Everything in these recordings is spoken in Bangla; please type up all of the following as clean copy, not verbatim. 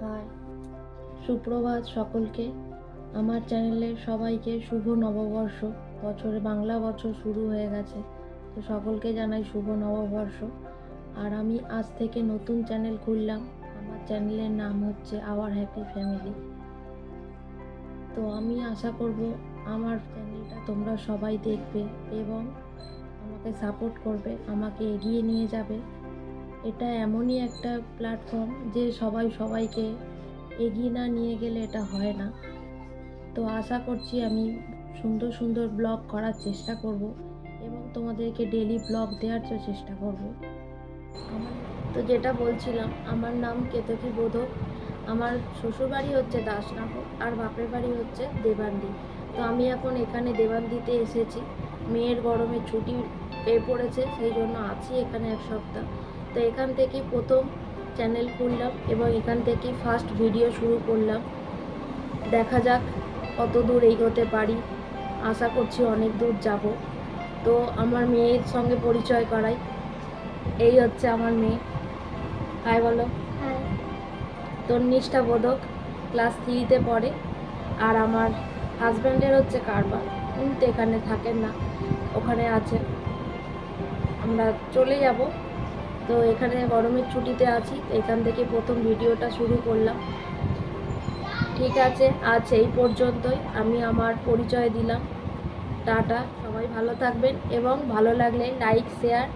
হাই, সুপ্রভাত সকলকে। আমার চ্যানেলে সবাইকে শুভ নববর্ষ। বছরে বাংলা বছর শুরু হয়ে গেছে, তো সকলকে জানাই শুভ নববর্ষ। আর আমি আজ থেকে নতুন চ্যানেল খুললাম। আমার চ্যানেলের নাম হচ্ছে আওয়ার হ্যাপি ফ্যামিলি। তো আমি আশা করব আমার চ্যানেলটা তোমরা সবাই দেখবে এবং আমাকে সাপোর্ট করবে, আমাকে এগিয়ে নিয়ে যাবে। এটা এমনই একটা প্ল্যাটফর্ম যে সবাই সবাইকে এগিয়ে না নিয়ে গেলে এটা হয় না। তো আশা করছি আমি সুন্দর সুন্দর ব্লগ করার চেষ্টা করব এবং তোমাদেরকে ডেলি ব্লগ দেওয়ার চেষ্টা করব। তো যেটা বলছিলাম, আমার নাম কেতকী বোধক। আমার শ্বশুরবাড়ি হচ্ছে দাসনগর আর বাপের বাড়ি হচ্ছে দেবান্দি। তো আমি এখন এখানে দেবান্দিতে এসেছি। মেয়ের গরমের ছুটি পেয়ে পড়েছে, সেই জন্য আছি এখানে এক সপ্তাহ। তো এখান থেকেই প্রথম চ্যানেল খুললাম এবং এখান থেকেই ফার্স্ট ভিডিও শুরু করলাম। দেখা যাক কত দূর এগোতে পারি। আশা করছি অনেক দূর যাব। তো আমার মেয়ের সঙ্গে পরিচয় করাই। এই হচ্ছে আমার মেয়ে। হাই বলো। হাই। তন্নিষ্ঠা বোধক, ক্লাস 3-তে পড়ে। আর আমার হাজব্যান্ডের হচ্ছে কারবার, উনি তো এখানে থাকেন না, ওখানে আছে। আমরা চলে যাব। তো এখানে গরমের ছুটিতে আছি, এখান থেকে প্রথম ভিডিওটা শুরু করলাম। ঠিক আছে, আজ এই পর্যন্তই। আমি আমার পরিচয় দিলাম। টাটা, সবাই ভালো থাকবেন এবং ভালো লাগলে লাইক, শেয়ার,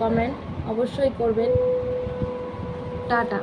কমেন্ট অবশ্যই করবেন। টাটা।